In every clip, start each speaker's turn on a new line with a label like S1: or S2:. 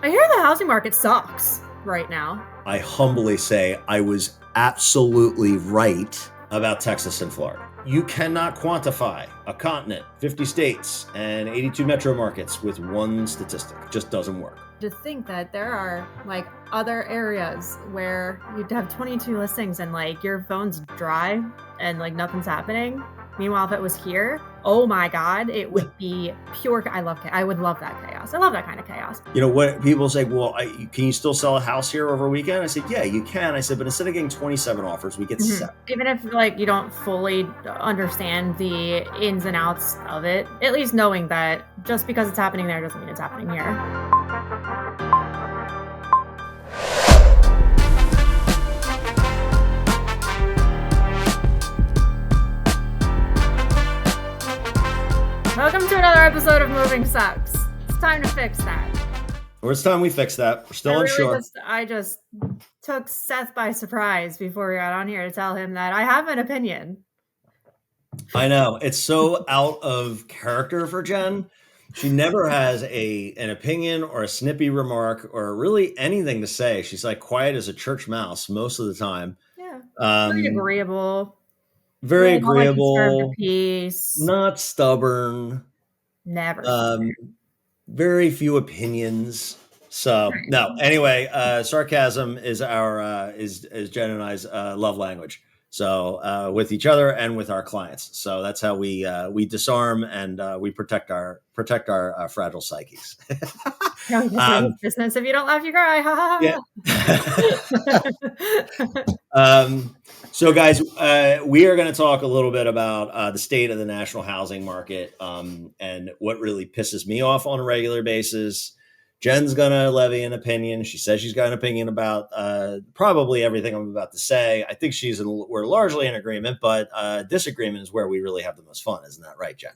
S1: I hear the housing market sucks right now.
S2: I humbly say I was absolutely right about Texas and Florida. You cannot quantify a continent, 50 states, and 82 metro markets with one statistic. It just doesn't work.
S1: To think that there are like other areas where you'd have 22 listings and like your phone's dry and like nothing's happening. Meanwhile, if it was here, oh my God, it would be pure. I would love that chaos. I love that kind of chaos.
S2: You know what people say, well, can you still sell a house here over a weekend? I said, yeah, you can. I said, but instead of getting 27 offers, we get 7.
S1: Even if like you don't fully understand the ins and outs of it, at least knowing that just because it's happening there doesn't mean it's happening here. Welcome to another episode of Moving Sucks. It's time to fix that.
S2: Or it's time we fix that. We're still unsure.
S1: I just took Seth by surprise before we got on here to tell him that I have an opinion.
S2: I know. It's so out of character for Jen. She never has an opinion or a snippy remark or really anything to say. She's like quiet as a church mouse most of the time.
S1: Yeah. Very agreeable.
S2: Very agreeable.
S1: Peace.
S2: Not stubborn.
S1: Never.
S2: Very few opinions. So no. Anyway, sarcasm is our is Jen and I's love language. So with each other and with our clients. So that's how we disarm and we protect our fragile psyches.
S1: Business. If you don't laugh, you cry.
S2: Yeah. So guys, we are going to talk a little bit about the state of the national housing market and what really pisses me off on a regular basis. Jen's going to levy an opinion. She says she's got an opinion about probably everything I'm about to say. I think we're largely in agreement, but disagreement is where we really have the most fun. Isn't that right, Jen?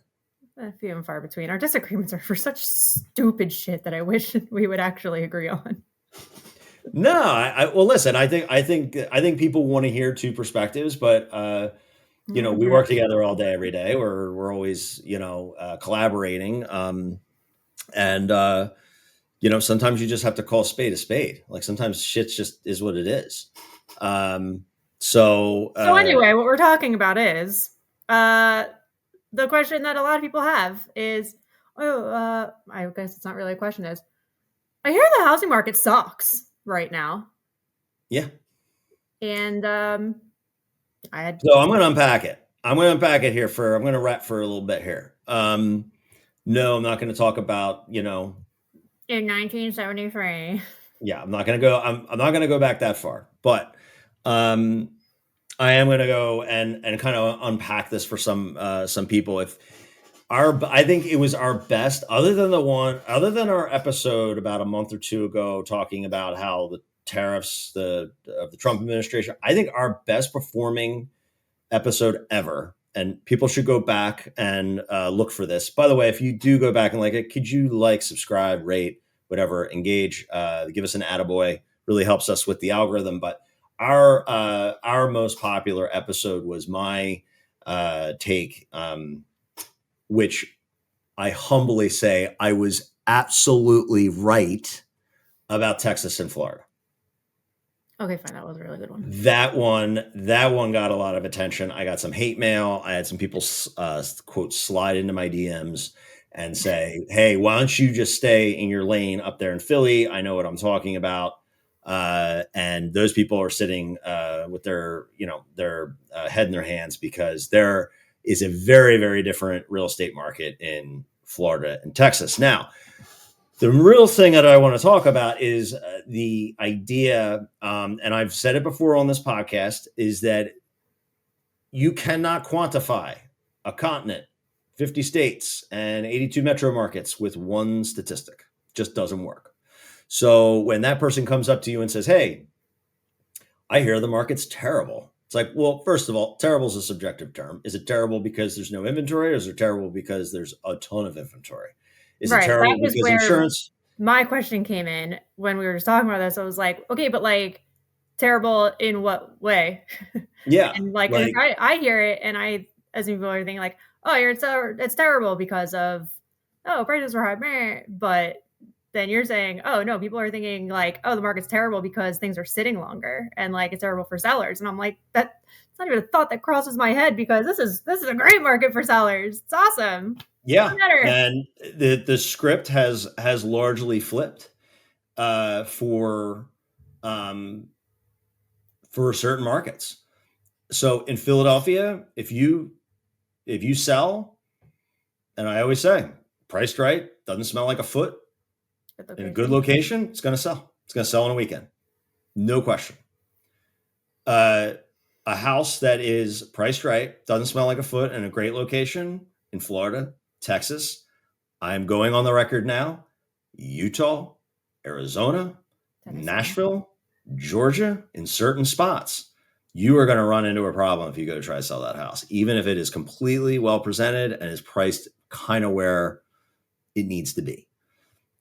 S1: Few and far between. Our disagreements are for such stupid shit that I wish we would actually agree on.
S2: No, well, listen, I think people want to hear two perspectives, but we work together all day, every day. We're always, collaborating. Sometimes you just have to call a spade. Like sometimes shit just is what it is. So
S1: anyway, what we're talking about is the question that a lot of people have is, I guess it's not really a question, is I hear the housing market sucks right now.
S2: Yeah.
S1: And
S2: So I'm going to unpack it. I'm going to wrap for a little bit here. No, I'm not going to talk about,
S1: in 1973.
S2: Yeah, I'm not going to go back that far, but I am going to go and kind of unpack this for some people. I think it was our best, other than our episode about a month or two ago talking about how the tariffs of the Trump administration, I think our best performing episode ever. And people should go back and look for this. By the way, if you do go back and like it, could you subscribe, rate, whatever, engage, give us an attaboy. Really helps us with the algorithm. But our most popular episode was my take, which I humbly say I was absolutely right about Texas and Florida.
S1: Okay, fine. That was a really good one.
S2: That one got a lot of attention. I got some hate mail. I had some people quote slide into my DMs and say, "Hey, why don't you just stay in your lane up there in Philly? I know what I'm talking about." And those people are sitting with their head in their hands because there is a very, very different real estate market in Florida and Texas. Now, the real thing that I want to talk about is the idea, and I've said it before on this podcast, is that you cannot quantify a continent, 50 states, and 82 metro markets with one statistic. Just doesn't work. So when that person comes up to you and says, "Hey, I hear the market's terrible," it's like, well, first of all, terrible is a subjective term. Is it terrible because there's no inventory, or is it terrible because there's a ton of inventory? Is it terrible because insurance?
S1: My question came in when we were just talking about this. I was like, okay, but like terrible in what way?
S2: Yeah.
S1: And I hear it and as people are thinking like, oh, it's terrible because of, prices are high, but then you're saying, oh no, people are thinking like, oh, the market's terrible because things are sitting longer and like it's terrible for sellers. And I'm like, that's not even a thought that crosses my head because this is a great market for sellers. It's awesome.
S2: Yeah.
S1: Better.
S2: And the script has largely flipped for certain markets. So in Philadelphia, if you sell, and I always say, priced right, doesn't smell like a foot, in a good location, it's going to sell. It's going to sell on a weekend. No question. A house that is priced right, doesn't smell like a foot, in a great location in Florida, Texas. I'm going on the record now. Utah, Arizona,
S1: Tennessee.
S2: Nashville, Georgia, in certain spots, you are going to run into a problem if you go to try to sell that house, even if it is completely well presented and is priced kind of where it needs to be.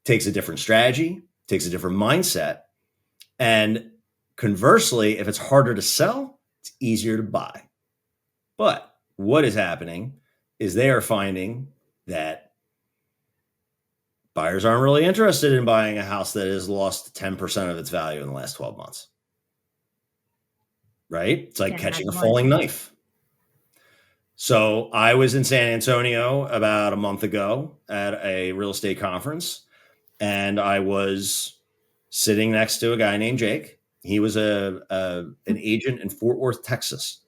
S2: Takes a different strategy, takes a different mindset. And conversely, if it's harder to sell, it's easier to buy. But what is happening is they are finding that buyers aren't really interested in buying a house that has lost 10% of its value in the last 12 months. Right? It's like catching a falling knife. So I was in San Antonio about a month ago at a real estate conference, and I was sitting next to a guy named Jake. He was an agent in Fort Worth, Texas.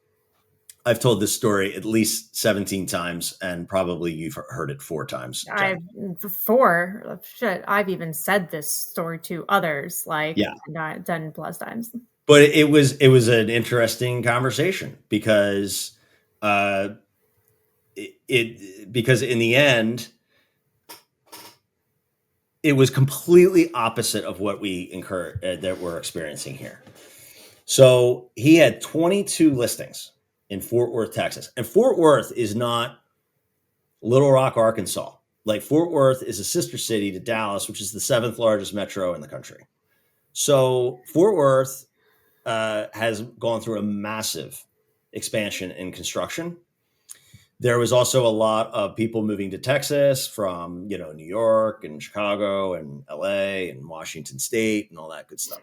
S2: I've told this story at least 17 times, and probably you've heard it 4 times.
S1: I've even said this story to others, like 10 plus times.
S2: But it was an interesting conversation because because in the end, it was completely opposite of what we that we're experiencing here. So he had 22 listings in Fort Worth, Texas. And Fort Worth is not Little Rock, Arkansas. Like, Fort Worth is a sister city to Dallas, which is the 7th largest metro in the country. So Fort Worth has gone through a massive expansion in construction. There was also a lot of people moving to Texas from, New York and Chicago and LA and Washington State and all that good stuff.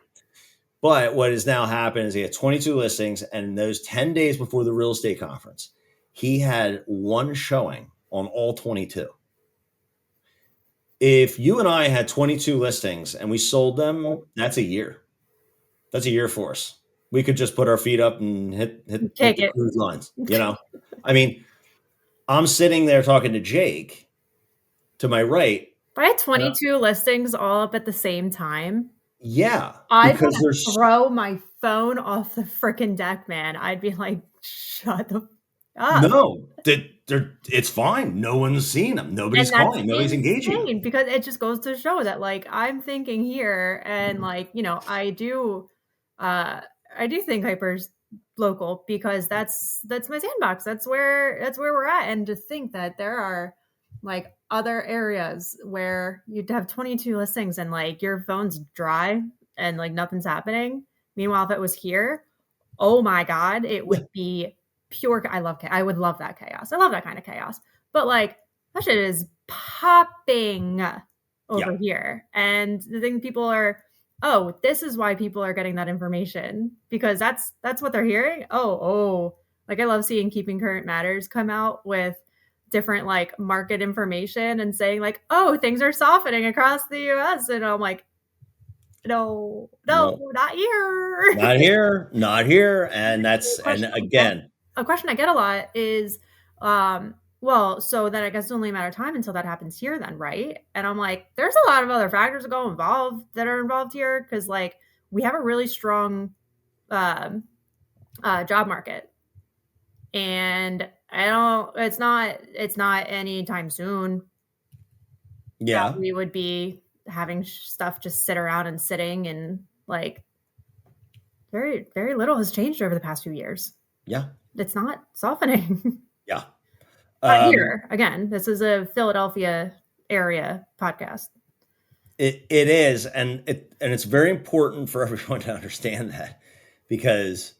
S2: But what has now happened is he had 22 listings, and in those 10 days before the real estate conference, he had one showing on all 22. If you and I had 22 listings and we sold them, that's a year. That's a year for us. We could just put our feet up and hit the cruise lines, I mean, I'm sitting there talking to Jake to my right.
S1: If I had 22 listings all up at the same time,
S2: yeah,
S1: I'd throw my phone off the freaking deck, man. I'd be like, shut the up.
S2: No, it's fine. No one's seen them. Nobody's calling. Nobody's engaging.
S1: Because it just goes to show that, like, I'm thinking here, and like, I do think Hyper's local because that's my sandbox. That's where we're at. And to think that there are like other areas where you'd have 22 listings and like your phone's dry and like nothing's happening. Meanwhile, if it was here, oh my God, it would be pure. I would love that chaos. I love that kind of chaos. But like, that shit is popping over here. And the thing people are, oh, this is why people are getting that information, because that's what they're hearing. Oh, like, I love seeing Keeping Current Matters come out with different like market information and saying like, oh, things are softening across the US. And I'm like, no, not here.
S2: Not here. And again,
S1: a question I get a lot is, well, so then I guess it's only a matter of time until that happens here then, right? And I'm like, there's a lot of other factors that are involved here, because like we have a really strong job market, and it's not anytime soon that we would be having stuff just sit around and sitting, and like very, very little has changed over the past few years.
S2: Yeah.
S1: It's not softening.
S2: Yeah.
S1: Here again, this is a Philadelphia area podcast.
S2: It is, and it's very important for everyone to understand that, because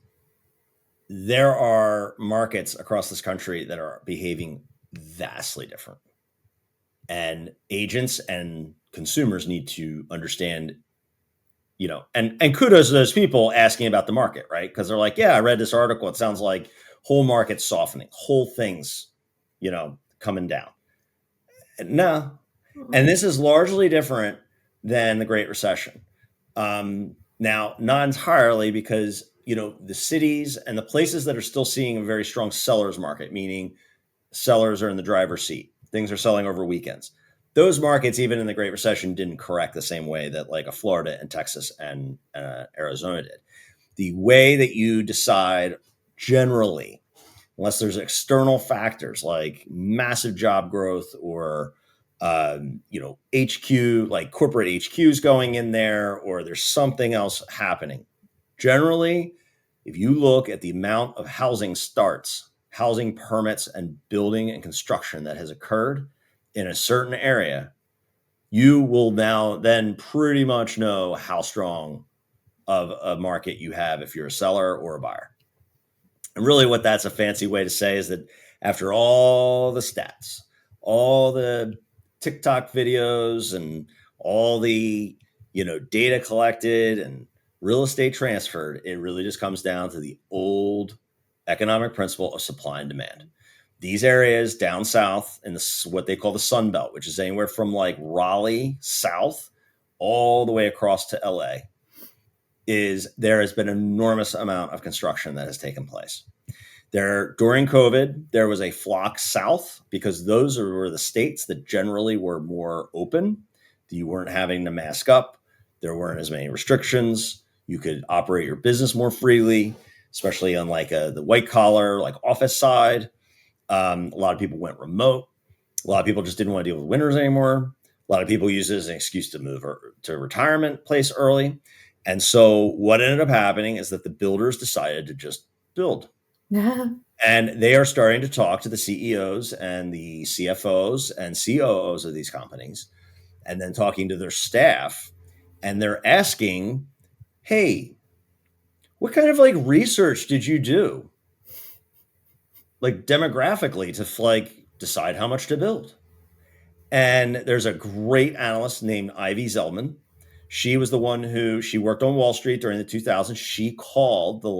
S2: there are markets across this country that are behaving vastly different, and agents and consumers need to understand, and kudos to those people asking about the market, right? Because they're like, yeah, I read this article. It sounds like whole market softening, whole things, coming down. No. And this is largely different than the Great Recession. Now, not entirely, because, the cities and the places that are still seeing a very strong sellers market, meaning sellers are in the driver's seat. Things are selling over weekends. Those markets, even in the Great Recession, didn't correct the same way that like a Florida and Texas and Arizona did. The way that you decide generally, unless there's external factors like massive job growth or HQ, like corporate HQs going in there, or there's something else happening. Generally, if you look at the amount of housing starts, housing permits, and building and construction that has occurred in a certain area, you will now then pretty much know how strong of a market you have if you're a seller or a buyer. And really what that's a fancy way to say is that after all the stats, all the TikTok videos and all the, data collected and real estate transferred, it really just comes down to the old economic principle of supply and demand. These areas down south in what they call the Sunbelt, which is anywhere from like Raleigh south all the way across to LA, there has been an enormous amount of construction that has taken place. During COVID, there was a flock south because those were the states that generally were more open. You weren't having to mask up. There weren't as many restrictions. You could operate your business more freely, especially on like the white collar, like office side. A lot of people went remote. A lot of people just didn't want to deal with winters anymore. A lot of people used it as an excuse to move to a retirement place early. And so what ended up happening is that the builders decided to just build. And they are starting to talk to the CEOs and the CFOs and COOs of these companies, and then talking to their staff. And they're asking, hey, what kind of like research did you do? Like demographically to like decide how much to build. And there's a great analyst named Ivy Zelman. She was the one she worked on Wall Street during the 2000s. She called the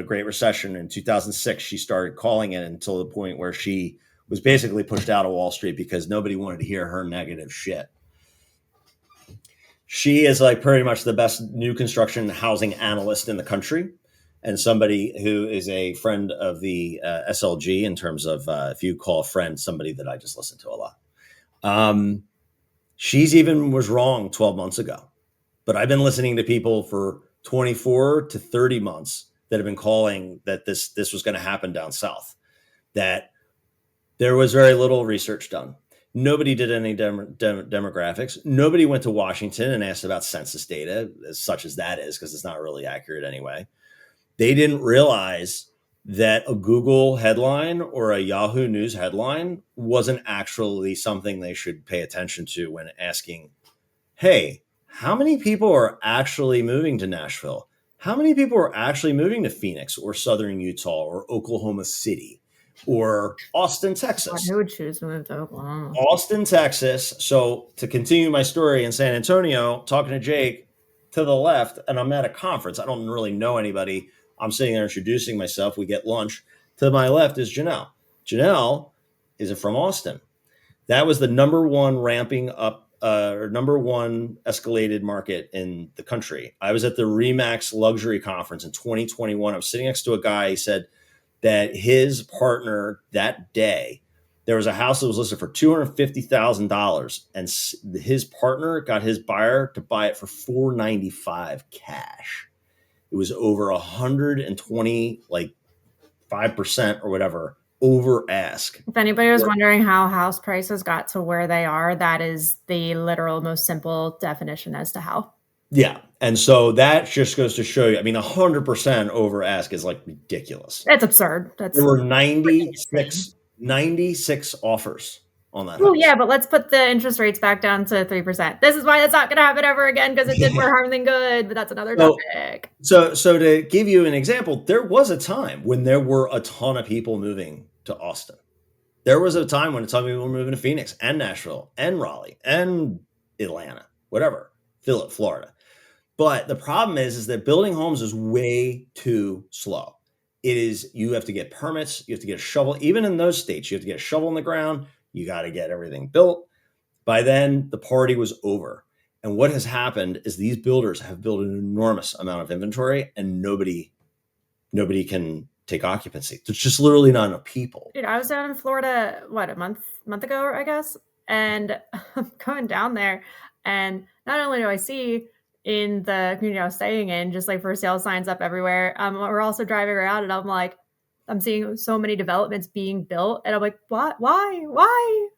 S2: Great Recession in 2006. She started calling it until the point where she was basically pushed out of Wall Street because nobody wanted to hear her negative shit. She is like pretty much the best new construction housing analyst in the country, and somebody who is a friend of the SLG in terms of if you call a friend somebody that I just listen to a lot. She's even was wrong 12 months ago, but I've been listening to people for 24 to 30 months that have been calling that this was going to happen down south, that there was very little research done. Nobody did any demographics. Nobody went to Washington and asked about census data, as such as that is, because it's not really accurate anyway. They didn't realize that a Google headline or a Yahoo News headline wasn't actually something they should pay attention to when asking, hey, how many people are actually moving to Nashville? How many people are actually moving to Phoenix or Southern Utah or Oklahoma City or Austin, Texas?
S1: Who would choose to move to Oklahoma?
S2: Austin, Texas. So to continue my story in San Antonio, talking to Jake to the left, and I'm at a conference. I don't really know anybody. I'm sitting there introducing myself. We get lunch. To my left is Janelle. Janelle is from Austin. That was the number one ramping up or number one escalated market in the country. I was at the Remax Luxury Conference in 2021. I was sitting next to a guy. He said that his partner that day, there was a house that was listed for $250,000, and his partner got his buyer to buy it for $495 cash. It was over 120, like 5% or whatever, over ask.
S1: If anybody was wondering how house prices got to where they are, that is the literal most simple definition as to how.
S2: Yeah. And so that just goes to show you, I mean, 100% over ask is like ridiculous.
S1: It's absurd.
S2: There were 96 offers on that
S1: Oh,
S2: house.
S1: yeah, but let's put the interest rates back down to 3%. This is why that's not going to happen ever again, because it did more harm than good, but that's another topic.
S2: So to give you an example, there was a time when there were a ton of people moving to Austin. There was a time when some people were moving to Phoenix and Nashville and Raleigh and Atlanta, whatever, Florida. But the problem is that building homes is way too slow. It is, you have to get permits, you have to get a shovel. Even in those states, you have to get a shovel in the ground. You got to get everything built. By then, the party was over. And what has happened is these builders have built an enormous amount of inventory, and nobody can take occupancy. There's just literally not enough people.
S1: Dude, I was down in Florida, what, a month ago, I guess, and I'm going down there, and not only do I see in the community I was staying in, just like for sale signs up everywhere, we're also driving around, and I'm like, I'm seeing so many developments being built, and I'm like, what? Why?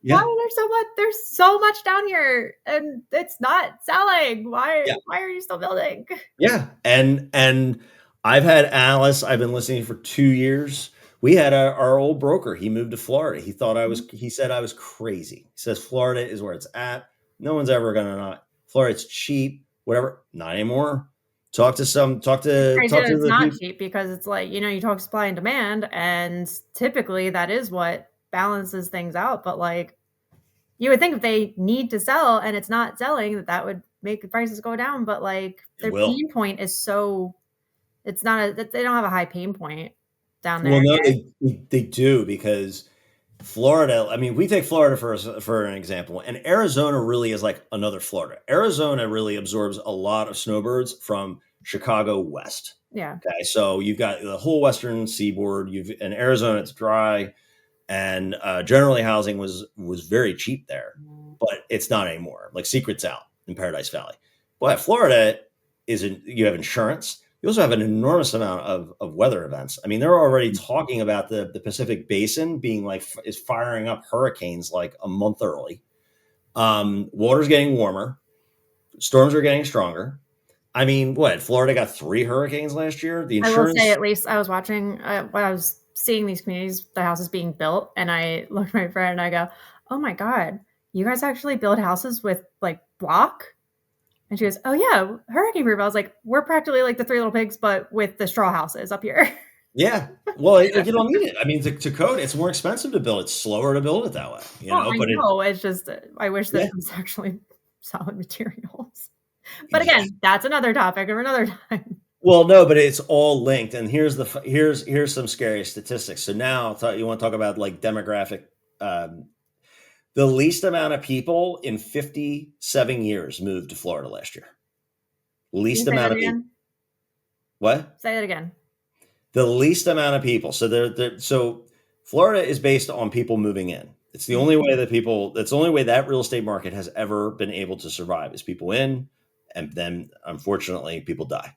S2: Yeah.
S1: Why there's so much? There's so much down here, and it's not selling. Why?
S2: Yeah.
S1: Why are you still building?
S2: Yeah, and I've had Alice. I've been listening for 2 years. We had our old broker. He moved to Florida. He thought he said I was crazy. He says Florida is where it's at. No one's ever gonna not. Florida, it's cheap. Whatever. Not anymore. Talk to
S1: Crazy that it's
S2: the
S1: not
S2: people.
S1: cheap, because it's like, you talk supply and demand, and typically that is what balances things out. But like, you would think if they need to sell and it's not selling, that would make the prices go down. But like, their pain point is so, it's not they don't have a high pain point down there.
S2: Well, no, they do, because Florida, I mean, we take Florida for an example, and Arizona really is like another Florida. Arizona really absorbs a lot of snowbirds from Chicago west.
S1: Yeah.
S2: Okay, so you've got the whole western seaboard. In Arizona, it's dry, and generally housing was very cheap there, but it's not anymore. Like Secret's out in Paradise Valley, but Florida you have insurance. You also have an enormous amount of weather events. I mean, they're already talking about the Pacific Basin being is firing up hurricanes like a month early. Water's getting warmer. Storms are getting stronger. I mean, Florida got 3 hurricanes last year. The insurance.
S1: I will say, at least I was watching when I was seeing these communities, the houses being built, and I looked at my friend and I go, "Oh my God, you guys actually build houses with like block?" And she goes, "Oh yeah, hurricane proof." I was like, "We're practically like the Three Little Pigs, but with the straw houses up here."
S2: Yeah. Well, you don't need it. I mean, to code, it's more expensive to build. It's slower to build it that way.
S1: I know. It's just, I wish that it was actually solid materials. But again, that's another topic for another time.
S2: Well, no, but it's all linked. And here's some scary statistics. So now you want to talk about like demographic. The least amount of people in 57 years moved to Florida last year. Least amount of people. What?
S1: Say it again.
S2: The least amount of people. So Florida is based on people moving in. It's the only way that's the only way that real estate market has ever been able to survive, is people in, and then unfortunately people die.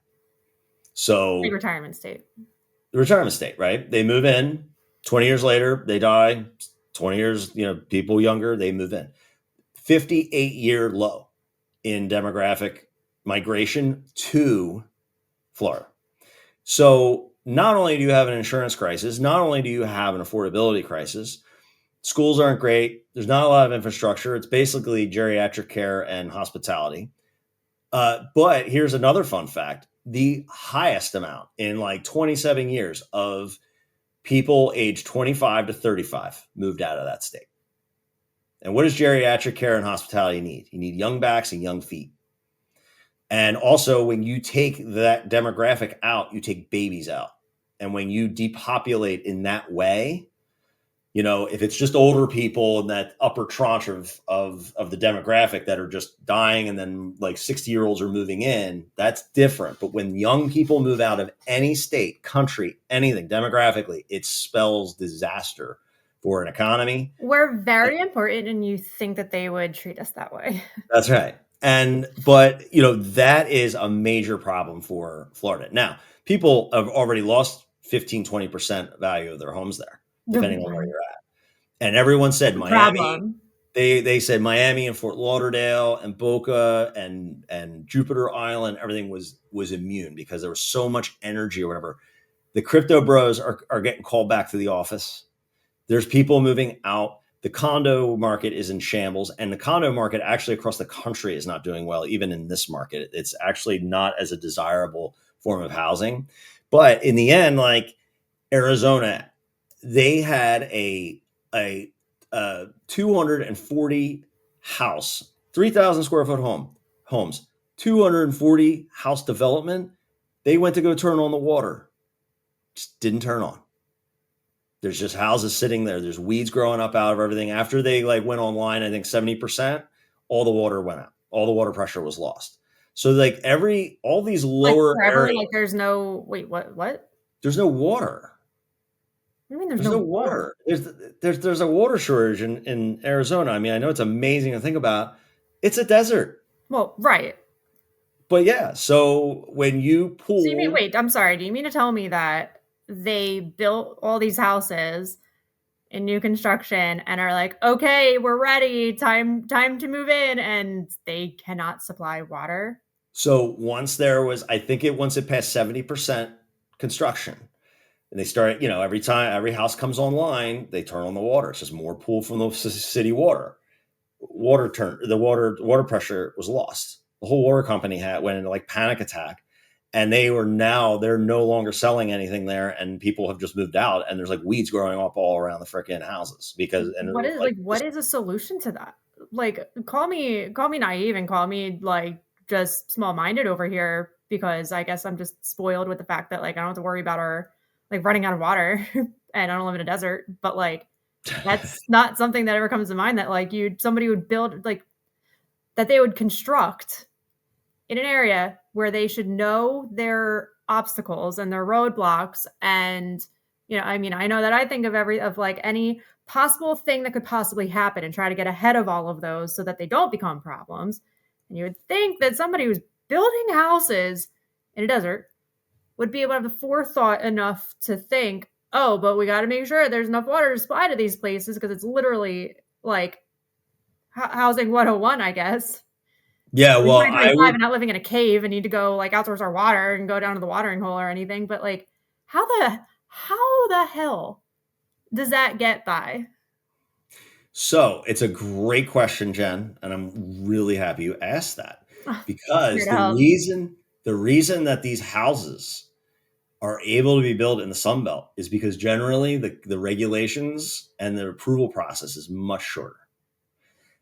S2: So
S1: the retirement state,
S2: right? They move in, 20 years later, they die. 20 years, people younger, they move in. 58-year low in demographic migration to Florida. So not only do you have an insurance crisis, not only do you have an affordability crisis, schools aren't great. There's not a lot of infrastructure. It's basically geriatric care and hospitality. But here's another fun fact. The highest amount in like 27 years of people aged 25 to 35 moved out of that state. And what does geriatric care and hospitality need? You need young backs and young feet. And also, when you take that demographic out, you take babies out. And when you depopulate in that way, if it's just older people in that upper tranche of the demographic that are just dying, and then like 60-year-olds are moving in, that's different. But when young people move out of any state, country, anything demographically, it spells disaster for an economy.
S1: We're very important, and you think that they would treat us that way.
S2: That's right. But that is a major problem for Florida. Now, people have already lost 15, 20% value of their homes there, depending on where you're at. And everyone said Miami. They said Miami and Fort Lauderdale and Boca and Jupiter Island, everything was immune because there was so much energy or whatever. The crypto bros are getting called back to the office. There's people moving out. The condo market is in shambles, and the condo market actually across the country is not doing well. Even in this market, it's actually not as a desirable form of housing. But in the end, like Arizona, they had a 240 house, 3,000 square foot homes, 240 house development. They went to go turn on the water, just didn't turn on. There's just houses sitting there. There's weeds growing up out of everything. After they like went online, I think 70%, all the water went out. All the water pressure was lost. So like all these lower areas,
S1: like there's no what?
S2: There's no water.
S1: What do you mean there's
S2: no
S1: no water?
S2: There's a water shortage in Arizona. I mean, I know it's amazing to think about. It's a desert.
S1: Well, right.
S2: But yeah, so when you pull,
S1: So you mean, wait, I'm sorry. Do you mean to tell me that they built all these houses in new construction and are like, okay, we're ready, time to move in, and they cannot supply water?
S2: So once it passed 70% construction, and they start, every house comes online, they turn on the water. It's just more pull from the city water. The water pressure was lost. The whole water company went into like panic attack, and they're no longer selling anything there, and people have just moved out, and there's like weeds growing up all around the freaking houses
S1: What is a solution to that? Like, call me naive and call me like just small-minded over here, because I guess I'm just spoiled with the fact that like I don't have to worry about our like running out of water and I don't live in a desert, but like that's not something that ever comes to mind, that like somebody would build, like that they would construct in an area where they should know their obstacles and their roadblocks. And, I mean, I know that I think of like any possible thing that could possibly happen and try to get ahead of all of those so that they don't become problems. And you would think that somebody who's building houses in a desert would be able to have the forethought enough to think, oh, but we got to make sure there's enough water to supply to these places, because it's literally like housing 101, I guess.
S2: Yeah, well,
S1: I'm not living in a cave and need to go like outsource our water and go down to the watering hole or anything, but like how the hell does that get by?
S2: So it's a great question, Jen, and I'm really happy you asked that, because the reason that these houses are able to be built in the Sunbelt is because generally the regulations and the approval process is much shorter.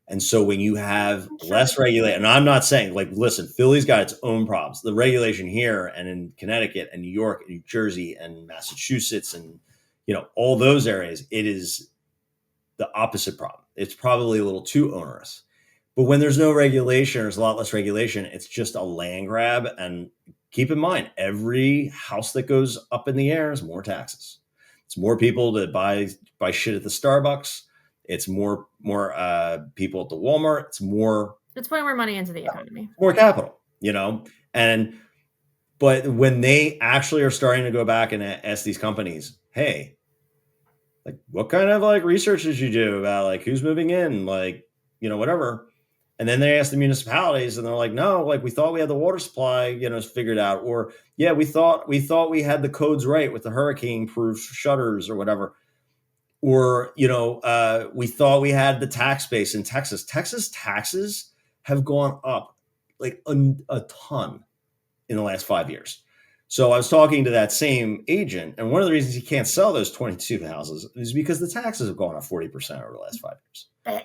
S2: And so when you have less regulation, and I'm not saying like, listen, Philly's got its own problems. The regulation here and in Connecticut and New York and New Jersey and Massachusetts and, all those areas, it is the opposite problem. It's probably a little too onerous. But when there's no regulation, there's a lot less regulation. It's just a land grab. And keep in mind, every house that goes up in the air is more taxes. It's more people that buy shit at the Starbucks. It's more people at the Walmart.
S1: It's putting more money into the economy,
S2: more capital, but when they actually are starting to go back and ask these companies, hey, like what kind of like research did you do about like who's moving in, like, whatever. And then they ask the municipalities and they're like, no, like we thought we had the water supply, figured out, or yeah, we thought we had the codes right with the hurricane proof shutters or whatever. Or, we thought we had the tax base in Texas. Texas taxes have gone up like a ton in the last 5 years. So I was talking to that same agent, and one of the reasons he can't sell those 22 houses is because the taxes have gone up 40% over the last 5 years.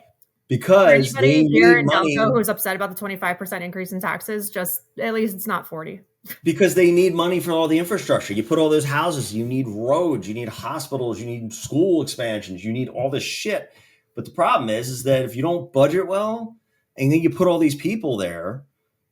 S2: Because
S1: anybody here in Delco who's upset about the 25% increase in taxes, just at least it's not 40.
S2: Because they need money for all the infrastructure. You put all those houses, you need roads, you need hospitals, you need school expansions, you need all this shit. But the problem is that if you don't budget well, and then you put all these people there,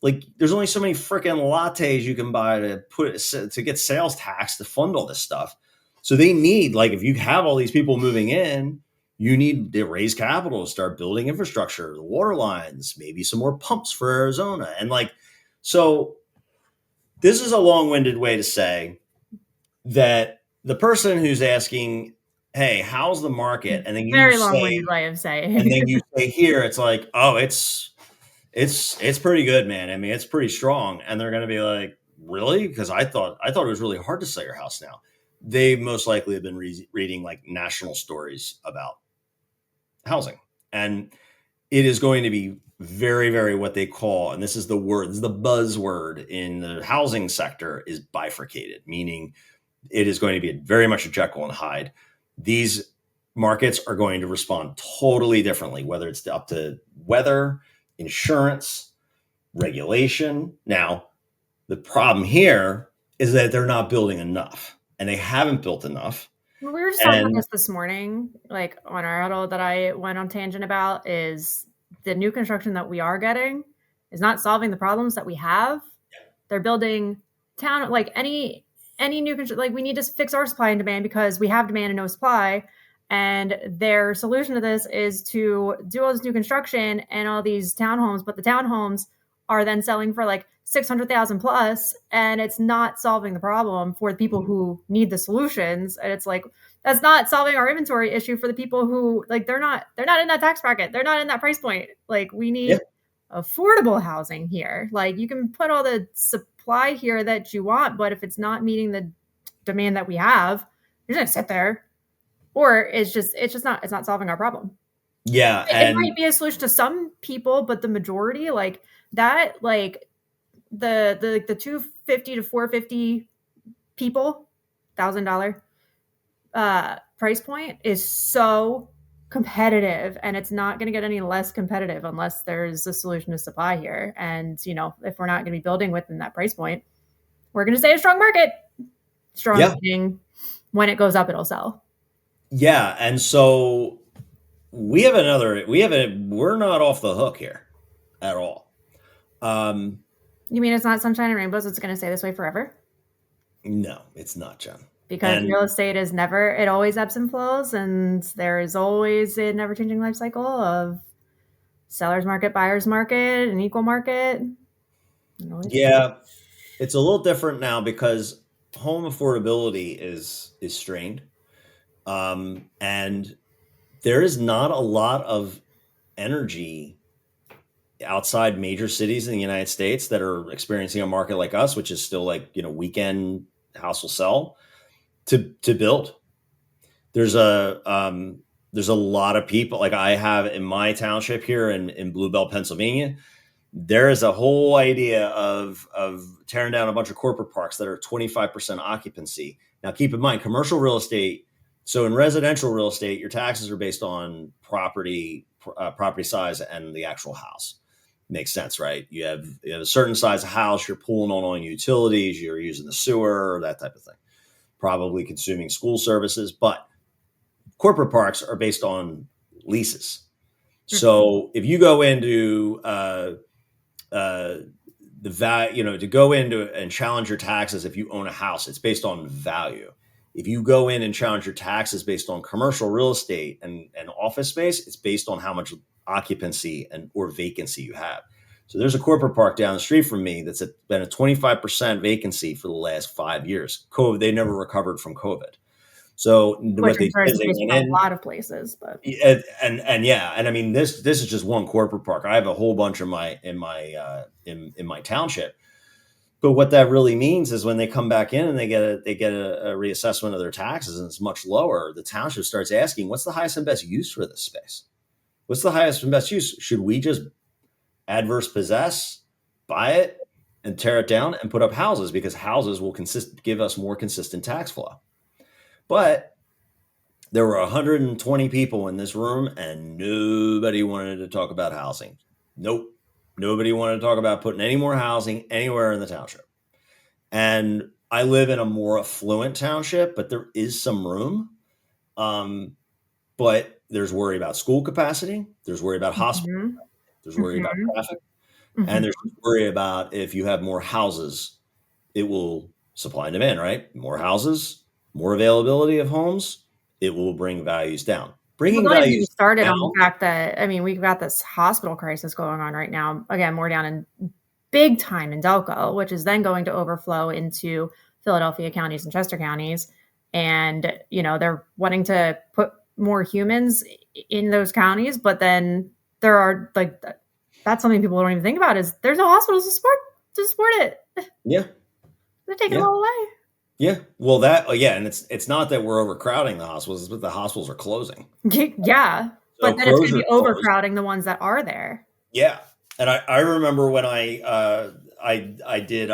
S2: like there's only so many freaking lattes you can buy to get sales tax to fund all this stuff. So they need, like, if you have all these people moving in, you need to raise capital to start building infrastructure, the water lines, maybe some more pumps for Arizona. And like, so this is a long-winded way to say that the person who's asking, hey, how's the market? And then
S1: very long-winded way of saying.
S2: And then you say here, it's like, oh, it's pretty good, man. I mean, it's pretty strong. And they're going to be like, really? Because I thought it was really hard to sell your house now. They most likely have been reading like national stories about housing. And it is going to be very, very what they call, and this is the buzzword in the housing sector, is bifurcated, meaning it is going to be very much a Jekyll and Hyde. These markets are going to respond totally differently, whether it's up to weather, insurance, regulation. Now, the problem here is that they're not building enough, and they haven't built enough.
S1: We were just talking about this morning, like on our huddle that I went on tangent about, is the new construction that we are getting is not solving the problems that we have. They're building town, like any new construction, like we need to fix our supply and demand because we have demand and no supply. And their solution to this is to do all this new construction and all these townhomes, but the townhomes are then selling for like 600,000 plus, and it's not solving the problem for the people who need the solutions. And it's like, that's not solving our inventory issue for the people who, like, they're not in that tax bracket. They're not in that price point. Like, we need affordable housing here. Like, you can put all the supply here that you want, but if it's not meeting the demand that we have, you're just gonna sit there. Or it's not solving our problem.
S2: Yeah.
S1: It might be a solution to some people, but the majority, like that, like the 250 to 450 people, $1,000 price point is so competitive, and it's not going to get any less competitive unless there's a solution to supply here. And if we're not going to be building within that price point, we're going to stay a strong market. Strong meaning when it goes up, it'll sell.
S2: Yeah, and so we're not off the hook here at all.
S1: You mean it's not sunshine and rainbows? It's going to stay this way forever?
S2: No, it's not, Jen.
S1: Because real estate it always ebbs and flows, and there is always a never-changing life cycle of seller's market, buyer's market, and equal market.
S2: Yeah, it's a little different now because home affordability is strained. And there is not a lot of energy outside major cities in the United States that are experiencing a market like us, which is still like, weekend house will sell to build. There's a lot of people, like I have in my township here in Blue Bell, Pennsylvania. There is a whole idea of tearing down a bunch of corporate parks that are 25% occupancy. Now, keep in mind, commercial real estate. So in residential real estate, your taxes are based on property size and the actual house. Makes sense, right? You have a certain size of house, you're pulling on utilities, you're using the sewer, that type of thing. Probably consuming school services, but corporate parks are based on leases. So if you go into the value, to go into and challenge your taxes if you own a house, it's based on value. If you go in and challenge your taxes based on commercial real estate and office space, it's based on how much occupancy or vacancy you have. So there's a corporate park down the street from me that's been a 25% vacancy for the last 5 years. COVID, they never recovered from COVID. So
S1: what they did, they went in a lot of places, but
S2: and I mean this is just one corporate park. I have a whole bunch in my township. But what that really means is when they come back in and they get a reassessment of their taxes and it's much lower, the township starts asking, what's the highest and best use for this space? What's the highest and best use? Should we just adverse possess, buy it, and tear it down and put up houses? Because houses will give us more consistent tax flow. But there were 120 people in this room and nobody wanted to talk about housing. Nope. Nobody wanted to talk about putting any more housing anywhere in the township. And I live in a more affluent township, but there is some room. But there's worry about school capacity. There's worry about hospital. There's worry about traffic. And there's worry about if you have more houses, it will supply and demand, right? More houses, more availability of homes, it will bring values down. Bringing values
S1: started on the fact that, we've got this hospital crisis going on right now. Again, more down in big time in Delco, which is then going to overflow into Philadelphia counties and Chester counties. And, they're wanting to put more humans in those counties, but then there are that's something people don't even think about is there's no hospitals to support it.
S2: Yeah.
S1: They're taking it all away.
S2: Yeah. Well, and it's not that we're overcrowding the hospitals, it's that the hospitals are closing.
S1: Yeah. So but then it's going to be overcrowding the ones that are there.
S2: Yeah. And I remember when I did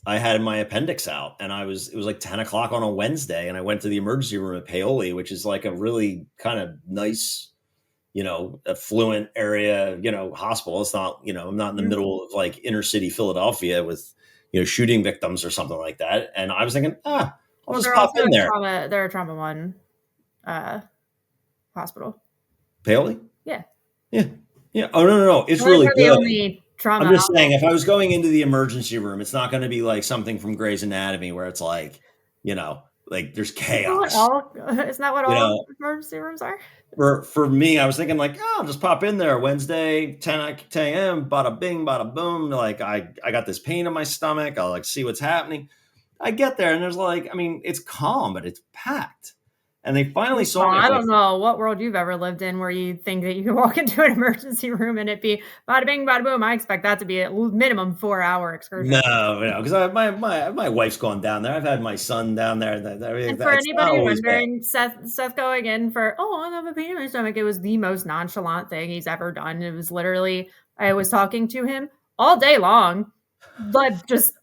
S2: I had my appendix out, and it was like 10 o'clock on a Wednesday, and I went to the emergency room at Paoli, which is like a really kind of nice, affluent area, hospital. It's not, I'm not in the
S1: Mhm.
S2: middle of like inner city Philadelphia with, shooting victims or something like that. And I was thinking, I'll just
S1: They're
S2: pop
S1: also
S2: in
S1: a
S2: there.
S1: trauma. They're a trauma one hospital.
S2: Paoli?
S1: Yeah,
S2: Yeah. Yeah. Oh, no. It's
S1: well,
S2: really
S1: we're the
S2: good.
S1: only trauma
S2: I'm just saying,
S1: hospital.
S2: if I was going into the emergency room, it's not going to be like something from Grey's Anatomy where it's like, like there's chaos.
S1: Isn't that what
S2: You
S1: all
S2: know,
S1: emergency rooms are?
S2: for me, I was thinking like, I'll just pop in there Wednesday, 10 a.m., bada bing, bada boom. Like I got this pain in my stomach. I'll like see what's happening. I get there and there's like, I mean, it's calm, but it's packed. And they finally saw
S1: Well,
S2: me.
S1: I
S2: It's like,
S1: don't know what world you've ever lived in where you think that you can walk into an emergency room and it be bada bing, bada boom. I expect that to be at minimum 4-hour excursion.
S2: no, because my wife's gone down there. I've had my son down there.
S1: And for
S2: It's not
S1: anybody
S2: always bad.
S1: wondering, Seth going in for, I have a pain in my stomach. It was the most nonchalant thing he's ever done. It was literally, I was talking to him all day long, but just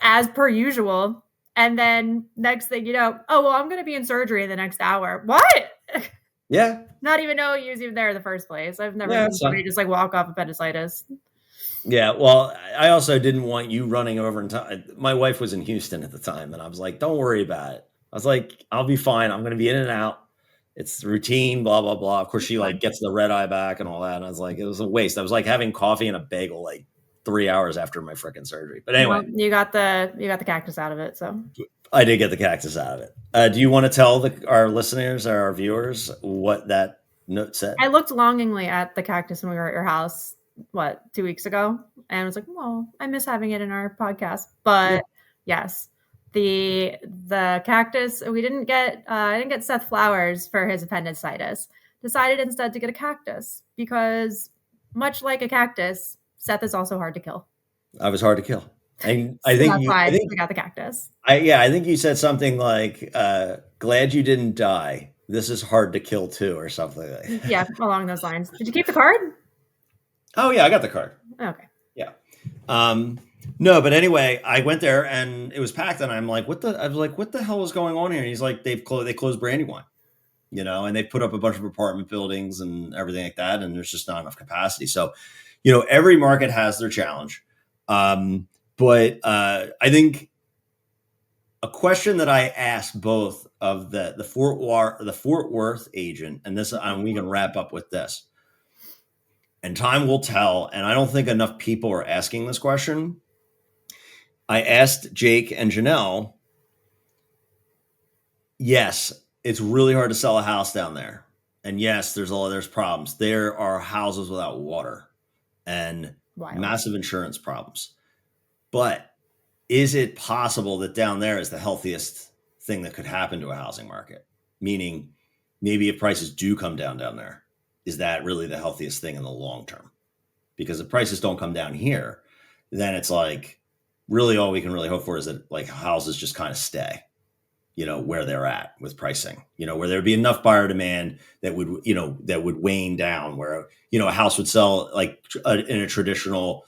S1: as per usual. And then next thing you know, I'm going to be in surgery in the next hour. What?
S2: Yeah.
S1: Not even know he was even there in the first place. I've never
S2: Yeah.
S1: seen somebody just like walk off appendicitis.
S2: Yeah, well, I also didn't want you running over and my wife was in Houston at the time, and I was like, "Don't worry about it." I was like, "I'll be fine. I'm going to be in and out. It's routine, blah blah blah." Of course, she like gets the red eye back and all that, and I was like, it was a waste. I was like having coffee and a bagel like 3 hours after my freaking surgery. But anyway,
S1: Well, you got the cactus out of it, so
S2: I did get the cactus out of it. Do you want to tell our listeners or our viewers what that note said?
S1: I looked longingly at the cactus when we were at your house, 2 weeks ago, and was like, "Well, I miss having it in our podcast."
S2: Yeah.
S1: But yes, the cactus. We didn't get. I didn't get Seth flowers for his appendicitis. Decided instead to get a cactus because, much like a cactus, Seth is also hard to kill.
S2: I was hard to kill. And
S1: So that's why we got the cactus.
S2: I think you said something like, glad you didn't die. This is hard to kill too, or something like that.
S1: Yeah, along those lines. Did you keep the card?
S2: Oh yeah, I got the card.
S1: Okay.
S2: Yeah. No, but anyway, I went there and it was packed, and I was like, what the hell is going on here? And he's like, they closed Brandywine, and they put up a bunch of apartment buildings and everything like that, and there's just not enough capacity. So, every market has their challenge. But I think a question that I asked both of the Fort Worth agent, and this, we can wrap up with this, and time will tell. And I don't think enough people are asking this question. I asked Jake and Janelle, yes, it's really hard to sell a house down there. And yes, there's problems. There are houses without water and massive insurance problems. But is it possible that down there is the healthiest thing that could happen to a housing market? Meaning, maybe if prices do come down there, is that really the healthiest thing in the long term? Because if prices don't come down here, then it's like really all we can really hope for is that like houses just kind of stay, where they're at with pricing, where there'd be enough buyer demand that would wane down, where, a house would sell like in a traditional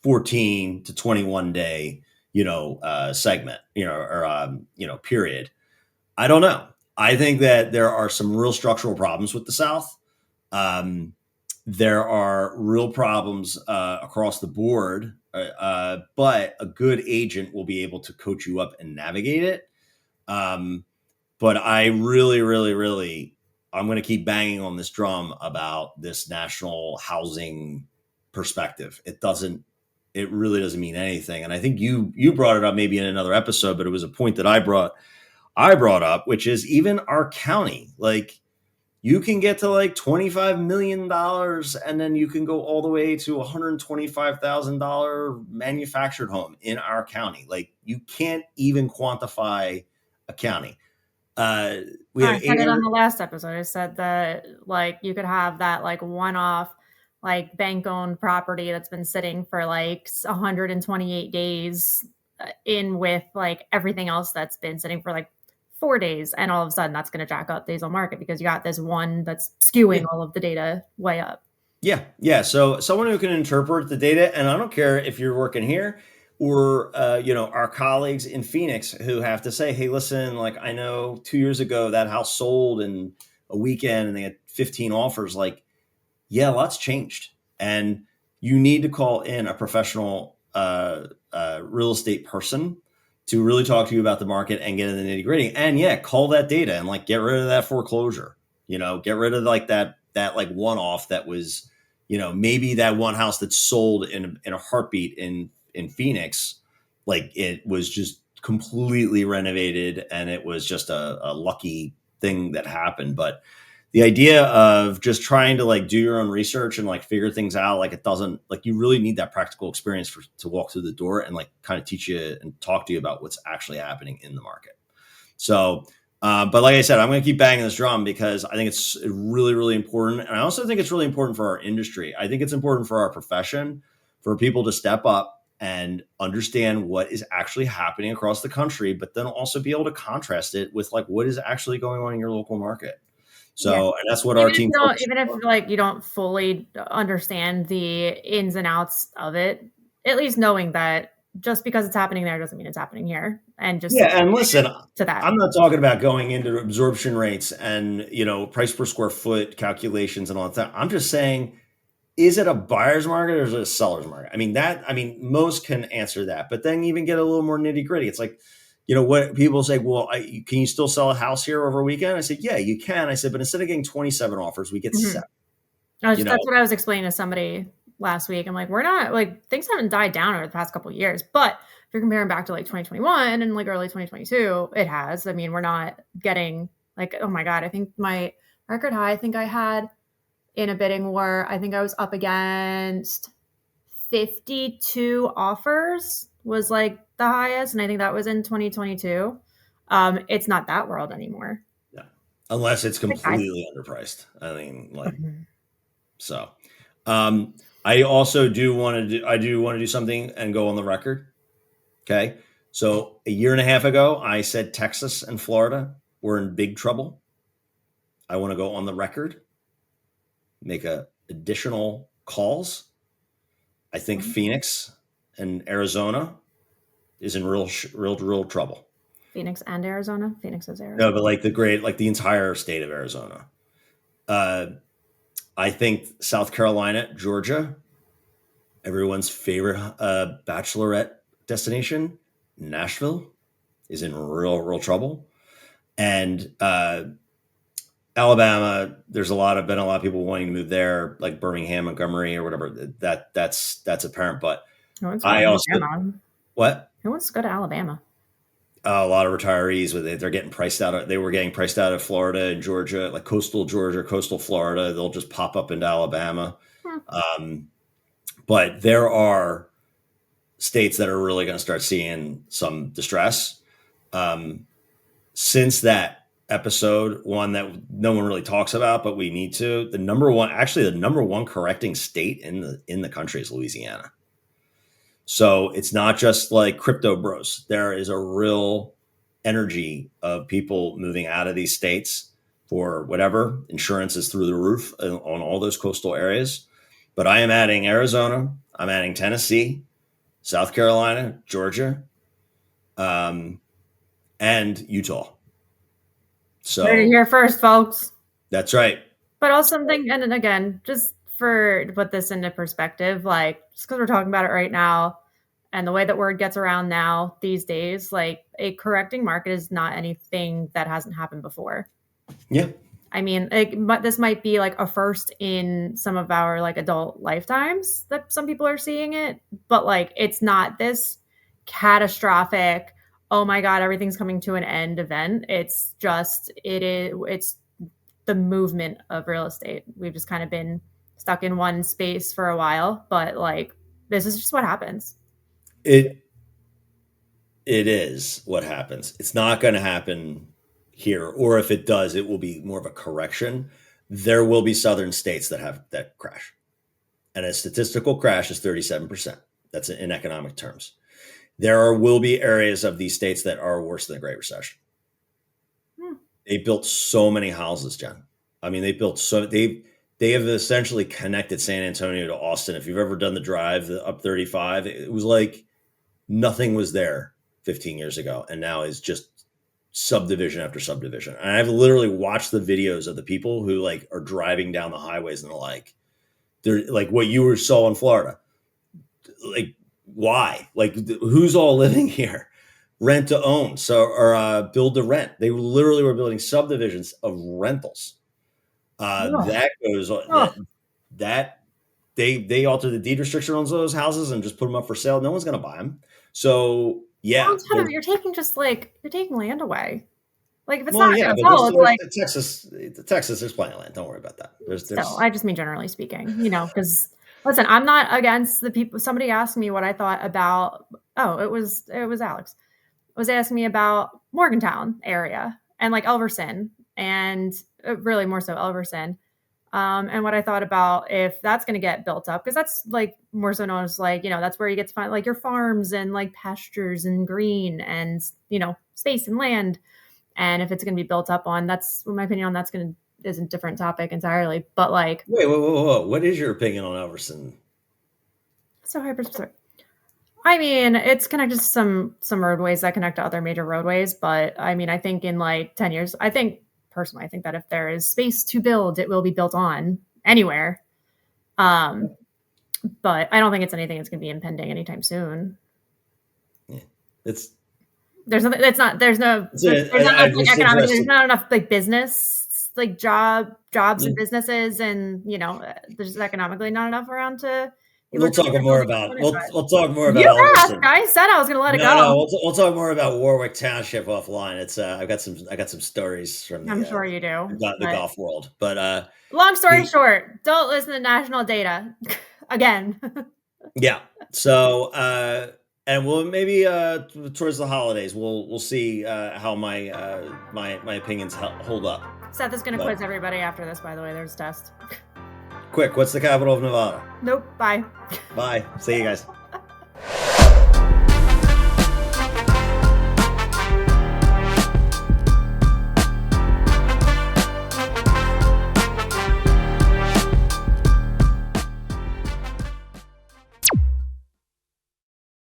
S2: 14 to 21 day, segment, or, period. I don't know. I think that there are some real structural problems with the South. There are real problems across the board, but a good agent will be able to coach you up and navigate it. But I really, really, really, I'm going to keep banging on this drum about this national housing perspective. It really doesn't mean anything. And I think you brought it up maybe in another episode, but it was a point that I brought up, which is even our county, like you can get to like $25 million and then you can go all the way to $125,000 manufactured home in our county. Like you can't even quantify a county.
S1: I said it on the last episode. I said that like you could have that like one-off like bank-owned property that's been sitting for like 128 days in with like everything else that's been sitting for like 4 days, and all of a sudden that's going to jack up days on market because you got this one that's skewing all of the data way up.
S2: Yeah. So someone who can interpret the data, and I don't care if you're working here or our colleagues in Phoenix who have to say, hey, listen, like, I know 2 years ago that house sold in a weekend and they had 15 offers. Like, yeah, lots changed, and you need to call in a professional real estate person to really talk to you about the market and get in the nitty gritty. And yeah, call that data and like get rid of that foreclosure. Get rid of like that like one off that was, maybe that one house that sold in a heartbeat in Phoenix, like it was just completely renovated and it was just a lucky thing that happened. But the idea of just trying to like do your own research and like figure things out, like it doesn't, like you really need that practical experience to walk through the door and like kind of teach you and talk to you about what's actually happening in the market. So, but like I said, I'm going to keep banging this drum because I think it's really, really important. And I also think it's really important for our industry. I think it's important for our profession, for people to step up and understand what is actually happening across the country, but then also be able to contrast it with like what is actually going on in your local market. So,
S1: Yeah.
S2: and that's what our team focuses
S1: Even if
S2: on.
S1: like you don't fully understand the ins and outs of it, at least knowing that just because it's happening there doesn't mean it's happening here, and just
S2: Yeah, and listen,
S1: to that.
S2: I'm not talking about going into absorption rates and price per square foot calculations and all that. I'm just saying, is it a buyer's market or is it a seller's market? I mean, most can answer that, but then even get a little more nitty gritty. It's like, what people say, well, can you still sell a house here over a weekend? I said, yeah, you can. I said, but instead of getting 27 offers, we get
S1: Mhm.
S2: 7.
S1: That's what I was explaining to somebody last week. I'm like, we're not like things haven't died down over the past couple of years, but if you're comparing back to like 2021 and like early 2022, it has. I mean, we're not getting like, oh my God, I think my record high, I think I had in a bidding war, I think I was up against 52 offers was like the highest. And I think that was in 2022. It's not that world anymore.
S2: Yeah. Unless it's
S1: Okay.
S2: completely underpriced. I mean, like, so, I also do want to do something and go on the record. Okay. So a year and a half ago, I said Texas and Florida were in big trouble. I want to go on the record, make additional calls. I think Phoenix and Arizona is in real trouble.
S1: Phoenix and Arizona. Phoenix is
S2: No,
S1: Arizona.
S2: but like the entire state of Arizona. Uh, I think South Carolina, Georgia, everyone's favorite bachelorette destination, Nashville, is in real trouble. And Alabama, there's been a lot of people wanting to move there, like Birmingham, Montgomery, or whatever. That's apparent. But
S1: Who wants to go
S2: I
S1: to
S2: also
S1: Alabama?
S2: what
S1: Who wants to go to Alabama?
S2: a lot of retirees they're getting priced out of. They were getting priced out of Florida and Georgia, like coastal Georgia, coastal Florida. They'll just pop up into Alabama.
S1: Hmm.
S2: But there are states that are really going to start seeing some distress. Since that episode, one that no one really talks about, but we need to, the number one correcting state in the country is Louisiana. So it's not just like crypto bros. There is a real energy of people moving out of these states for whatever. Insurance is through the roof on all those coastal areas. But I am adding Arizona, I'm adding Tennessee, South Carolina, Georgia, and Utah.
S1: Heard it
S2: So
S1: here first, folks.
S2: that's right.
S1: But also something, and then again, just to put this into perspective, like just because we're talking about it right now, and the way that word gets around now these days, like a correcting market is not anything that hasn't happened before.
S2: Yeah.
S1: I mean, this might be like a first in some of our like adult lifetimes that some people are seeing it, but like it's not this catastrophic, oh my God, everything's coming to an end event. It's the movement of real estate. We've just kind of been stuck in one space for a while, but like this is just what happens.
S2: It is what happens. It's not going to happen here, or if it does, it will be more of a correction. There will be southern states that crash, and a statistical crash is 37%. That's in economic terms. Will be areas of these states that are worse than the Great Recession. They built so many houses, Jen. I mean, they have essentially connected San Antonio to Austin. If you've ever done the drive up 35, it was like Nothing was there 15 years ago, and now is just subdivision after subdivision. And I've literally watched the videos of the people who like are driving down the highways and they're like what you saw in Florida. Like, why? Like, who's all living here? Rent to own, or build to rent. They literally were building subdivisions of rentals. That goes that they alter the deed restriction on those houses and just put them up for sale. No one's going to buy them. So yeah,
S1: you're taking land away. Like if it's
S2: well,
S1: not
S2: yeah,
S1: going to
S2: but
S1: sell, it's like
S2: Texas, there's plenty of land. Don't worry about that. There's
S1: I just mean generally speaking, because listen, I'm not against the people. Somebody asked me what I thought about. Oh, it was Alex was asking me about Morgantown area and like Elverson and really more so Elverson. And what I thought about if that's going to get built up, because that's like more so known as like, that's where you get to find like your farms and like pastures and green and, space and land. And if it's going to be built up on, that's my opinion on is a different topic entirely. But like,
S2: wait, what is your opinion on Elverson?
S1: So hyper-specific. I mean, it's connected to some roadways that connect to other major roadways. But I mean, I think in like 10 years, I think that if there is space to build, it will be built on anywhere. But I don't think it's anything that's going to be impending anytime soon.
S2: Yeah,
S1: there's nothing. It's not. There's no. There's not enough economic. There's not enough like business, like jobs and businesses, and there's economically not enough around to.
S2: We'll talk more about. We'll talk more about.
S1: You asked. I said I was going to let it go.
S2: No, we'll talk more about Warwick Township offline. It's I got some stories from.
S1: I'm sure you do.
S2: The golf world, but
S1: long story short, don't listen to national data again.
S2: Yeah. So and we'll maybe towards the holidays we'll see how my my opinions hold up.
S1: Seth is going to quiz everybody after this. By the way, there's a test.
S2: Quick, what's the capital of Nevada?
S1: Nope. Bye.
S2: Bye. See you guys.